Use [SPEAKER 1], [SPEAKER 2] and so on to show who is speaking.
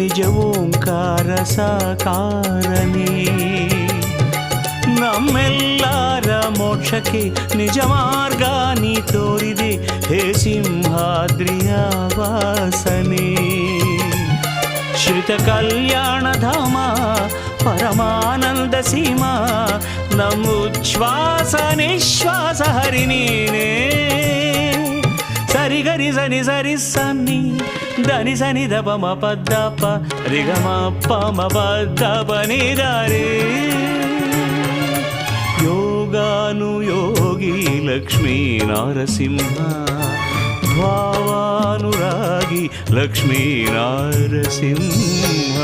[SPEAKER 1] ನಿಜ ಓಂಕಾರ ಸಾಕಾರನೇ. ನಮ್ಮೆಲ್ಲರ ಮೋಕ್ಷಕ್ಕೆ ನಿಜ ಮಾರ್ಗ ನೀ ತೋರಿದೆ ಹೇ ಸಿಂಹಾದ್ರಿಯ ವಾಸನೆ. ಶ್ರಿತ ಕಲ್ಯಾಣ ಧಾಮ ಪರಮಾನಂದ ಸೀಮಾ ನಮ್ಮುಚ್ಛ್ವಾಸ ನಿಶ್ವಾಸ ಹರಿ ನೀನೇ. ಸರಿ ಗರಿ ಸನಿ ಸರಿ ಸನ್ನಿ ಧನಿ ಸನಿ ದ ಪ ಮ ಪ ದ ಪ ರಿ ಗ ಮ ಪ ಮ ಪ ದ ಪ ನಿ ದ ರೇ. ಯೋಗಾನುಯೋಗಿ ಲಕ್ಷ್ಮೀ ನಾರಸಿಂಹ ಭಾವಾನುರಾಗಿ ಲಕ್ಷ್ಮೀ ನಾರಸಿಂಹ.